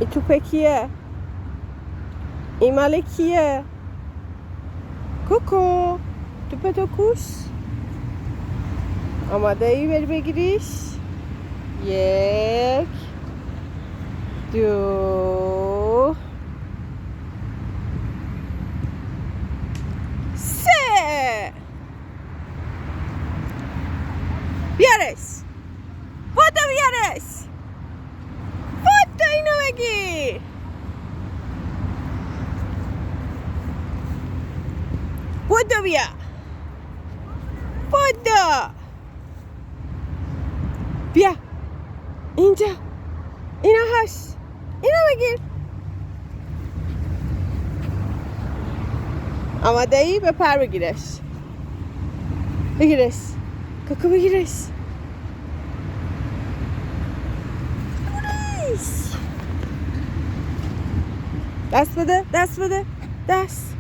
این توپه کیه؟ این مال کیه؟ کوکو توپه تو کوش. آماده ای بری بگیریش؟ 1 2 3 بیارش. بودو بیارش. بودو اینو بگیر. بودو بیا. بودو بیا اینجا. اینو هست. اینو بگیر. آماده ای؟ به پر بگیرش. بگیرش. کوکو بگیرش. دست بده. دست بده. دست